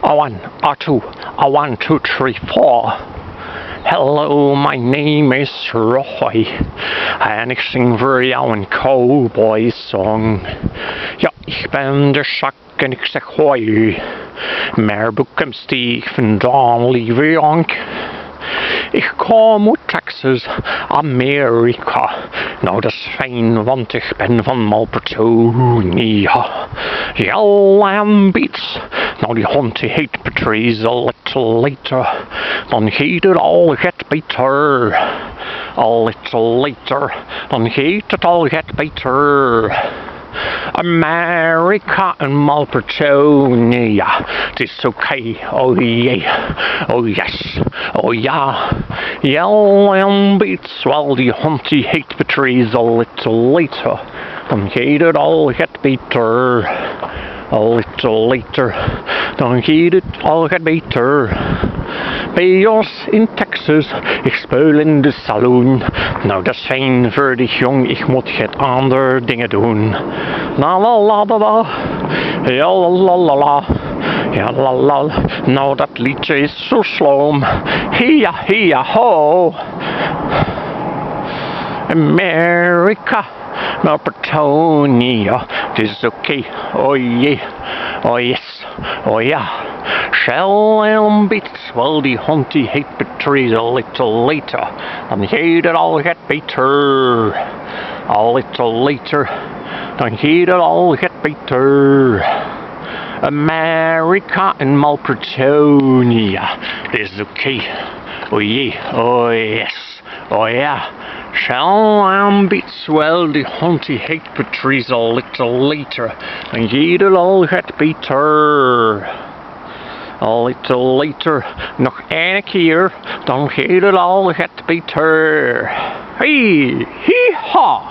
A one, a two, a 1, 2, 3, 4. Hello, my name is Roy en ik zing voor jou een cowboy song. Ja, ik ben de Jacques en ik zeg hoi, maar bekomst die vandaan, lieve jonk? Ik kom uit Texas, Amerika. Nou, dat is fijn, want ik ben van Malpertonia. Jell beats. Nou, die hond die heet Patrice, a little later. Dan heet het al get beter. A little later. Dan heet het al get beter. Amerika Malpertonia. Het is oké, oh yeah, oh yes, oh ja. Jell beats, wel die hond die heet Patrice, a little later. Dan gaat het al get beter. A little later, dan gaat het al get beter. Bij ons in Texas, ik speel in de saloon. Nou, dat is fijn voor die jong, ik moet het andere dingen doen. La la la la la, ja la la la la, ja la la. Nou, dat liedje is zo sloom. Hia hia ho. Amerika Malpertonia, het is oké, oh yeah, oh yes, oh ja. Shell beats, wel die hond die heet Patrice, a little later. Dan gaat het al get beter. A little later, dan gaat het al get beter. Amerika Malpertonia, het is oké, oh yeah, oh yes, oh ja. Shell beats, well, die hond die heet Patrice, a little later. Dan gaat het al get beter. A little later, nog één keer, dan gaat het al get beter. Hey, hee ha!